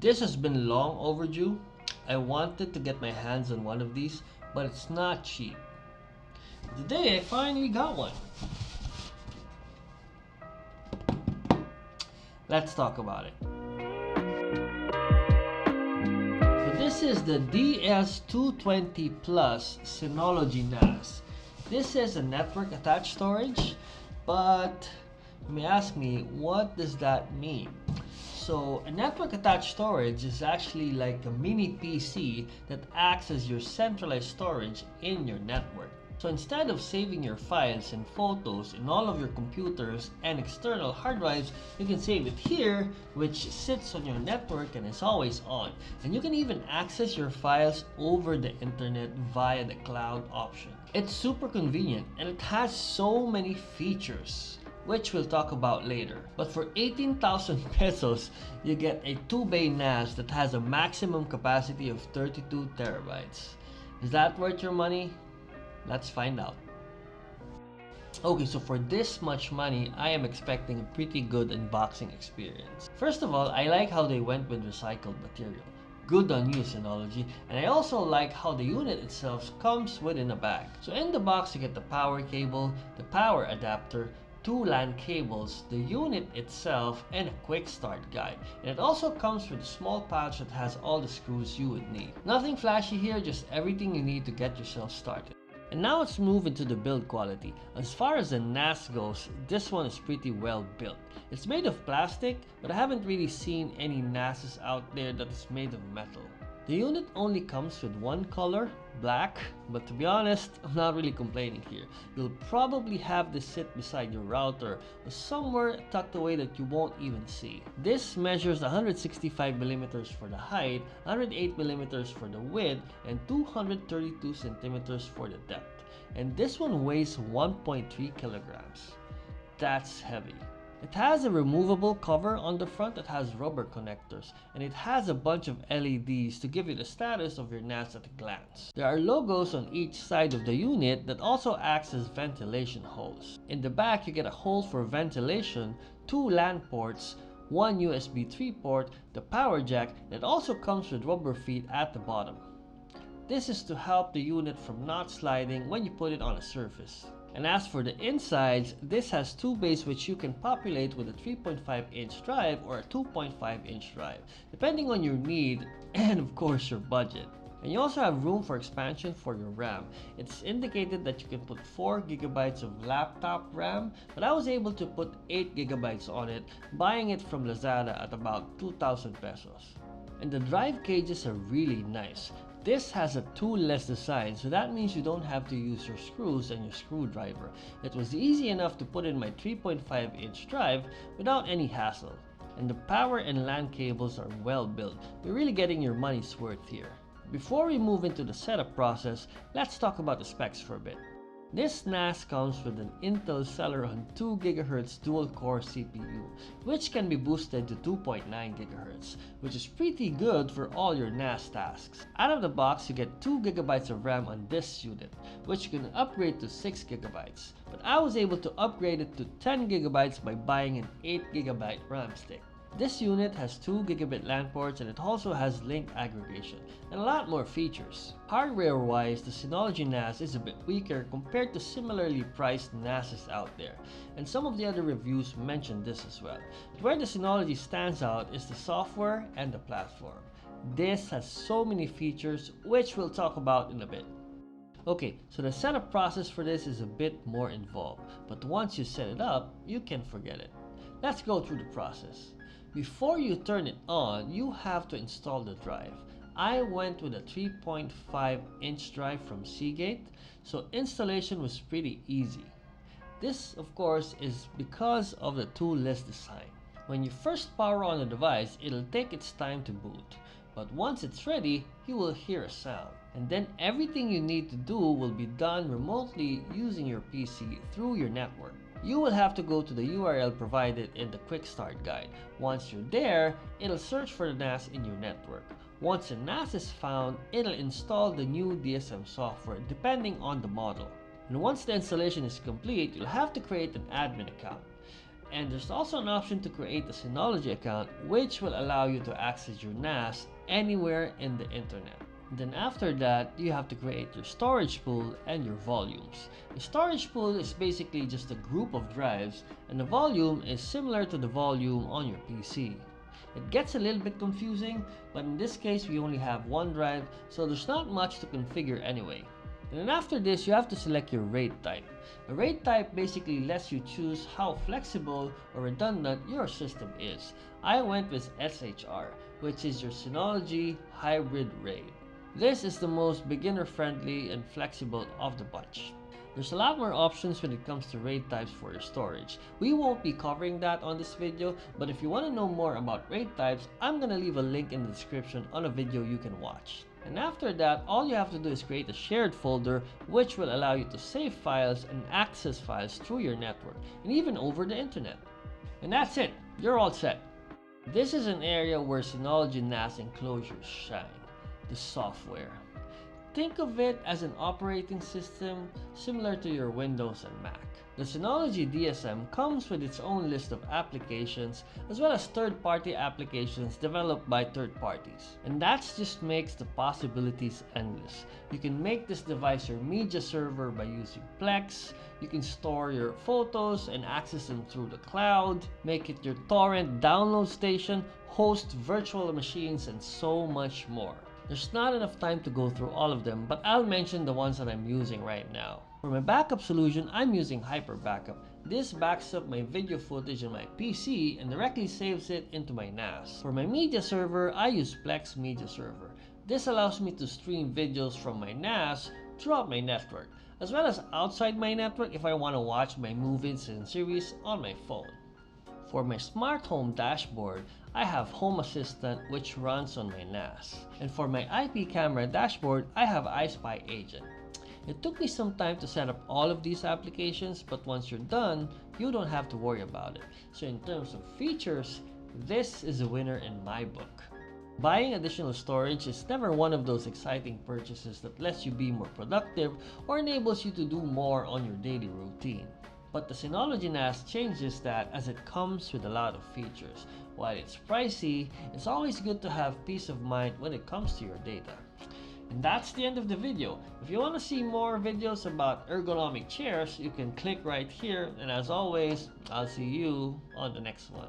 This has been long overdue. I wanted to get my hands on one of these, but it's not cheap. Today I finally got one. Let's talk about it. So this is the DS220 Plus Synology NAS. This is a network attached storage, but you may ask me, what does that mean? So a network attached storage is actually like a mini PC that acts as your centralized storage in your network. So instead of saving your files and photos in all of your computers and external hard drives, you can save it here, which sits on your network and is always on. And you can even access your files over the internet via the cloud option. It's super convenient and it has so many features, which we'll talk about later. But for 18,000 pesos, you get a 2-bay NAS that has a maximum capacity of 32 terabytes. Is that worth your money? Let's find out. Okay, so for this much money, I am expecting a pretty good unboxing experience. First of all, I like how they went with recycled material. Good on you, Synology. And I also like how the unit itself comes within a bag. So in the box, you get the power cable, the power adapter, 2 LAN cables, the unit itself, and a quick start guide. And it also comes with a small pouch that has all the screws you would need. Nothing flashy here, just everything you need to get yourself started. And now let's move into the build quality. As far as the NAS goes, this one is pretty well built. It's made of plastic, but I haven't really seen any NASs out there that is made of metal. The unit only comes with one color, black, but to be honest, I'm not really complaining here. You'll probably have this sit beside your router or somewhere tucked away that you won't even see. This measures 165mm for the height, 108mm for the width, and 232cm for the depth. And this one weighs 1.3 kilograms. That's heavy. It has a removable cover on the front that has rubber connectors, and it has a bunch of LEDs to give you the status of your NAS at a glance. There are logos on each side of the unit that also acts as ventilation holes. In the back, you get a hole for ventilation, 2 LAN ports, 1 USB 3 port, the power jack, and it also comes with rubber feet at the bottom. This is to help the unit from not sliding when you put it on a surface. And as for the insides, this has 2 bays which you can populate with a 3.5-inch drive or a 2.5-inch drive, depending on your need and of course your budget. And you also have room for expansion for your RAM. It's indicated that you can put 4GB of laptop RAM, but I was able to put 8GB on it, buying it from Lazada at about 2,000 pesos. And the drive cages are really nice. This has a toolless design, so that means you don't have to use your screws and your screwdriver. It was easy enough to put in my 3.5-inch drive without any hassle. And the power and LAN cables are well built. You're really getting your money's worth here. Before we move into the setup process, let's talk about the specs for a bit. This NAS comes with an Intel Celeron 2GHz dual-core CPU, which can be boosted to 2.9 GHz, which is pretty good for all your NAS tasks. Out of the box, you get 2GB of RAM on this unit, which you can upgrade to 6GB, but I was able to upgrade it to 10GB by buying an 8GB RAM stick. This unit has 2 gigabit LAN ports, and it also has link aggregation and a lot more features. Hardware-wise, the Synology NAS is a bit weaker compared to similarly priced NASs out there, and some of the other reviews mention this as well. But where the Synology stands out is the software and the platform. This has so many features, which we'll talk about in a bit. Okay, so the setup process for this is a bit more involved, but once you set it up, you can forget it. Let's go through the process. Before you turn it on, you have to install the drive. I went with a 3.5-inch drive from Seagate, so installation was pretty easy. This, of course, is because of the toolless design. When you first power on the device, it'll take its time to boot. But once it's ready, you will hear a sound. And then everything you need to do will be done remotely using your PC through your network. You will have to go to the URL provided in the quick start guide. Once you're there, it'll search for the NAS in your network. Once the NAS is found, it'll install the new DSM software depending on the model. And once the installation is complete, you'll have to create an admin account. And there's also an option to create a Synology account, which will allow you to access your NAS anywhere in the internet. Then after that, you have to create your storage pool and your volumes. The storage pool is basically just a group of drives, and the volume is similar to the volume on your PC. It gets a little bit confusing, but in this case we only have one drive, so there's not much to configure anyway. And then after this, you have to select your RAID type. A RAID type basically lets you choose how flexible or redundant your system is. I went with SHR, which is your Synology Hybrid RAID. This is the most beginner-friendly and flexible of the bunch. There's a lot more options when it comes to RAID types for your storage. We won't be covering that on this video, but if you want to know more about RAID types, I'm gonna leave a link in the description on a video you can watch. And after that, all you have to do is create a shared folder, which will allow you to save files and access files through your network and even over the internet. And that's it, you're all set. This is an area where Synology NAS enclosures shine. The software. Think of it as an operating system similar to your Windows and Mac. The Synology DSM comes with its own list of applications as well as third-party applications developed by third parties. And that just makes the possibilities endless. You can make this device your media server by using Plex, you can store your photos and access them through the cloud, make it your torrent download station, host virtual machines, and so much more. There's not enough time to go through all of them, but I'll mention the ones that I'm using right now. For my backup solution, I'm using Hyper Backup. This backs up my video footage on my PC and directly saves it into my NAS. For my media server, I use Plex Media Server. This allows me to stream videos from my NAS throughout my network, as well as outside my network if I want to watch my movies and series on my phone. For my smart home dashboard, I have Home Assistant, which runs on my NAS. And for my IP camera dashboard, I have iSpy Agent. It took me some time to set up all of these applications, but once you're done, you don't have to worry about it. So in terms of features, this is a winner in my book. Buying additional storage is never one of those exciting purchases that lets you be more productive or enables you to do more on your daily routine. But the Synology NAS changes that as it comes with a lot of features. While it's pricey, it's always good to have peace of mind when it comes to your data. And that's the end of the video. If you want to see more videos about ergonomic chairs, you can click right here. And as always, I'll see you on the next one.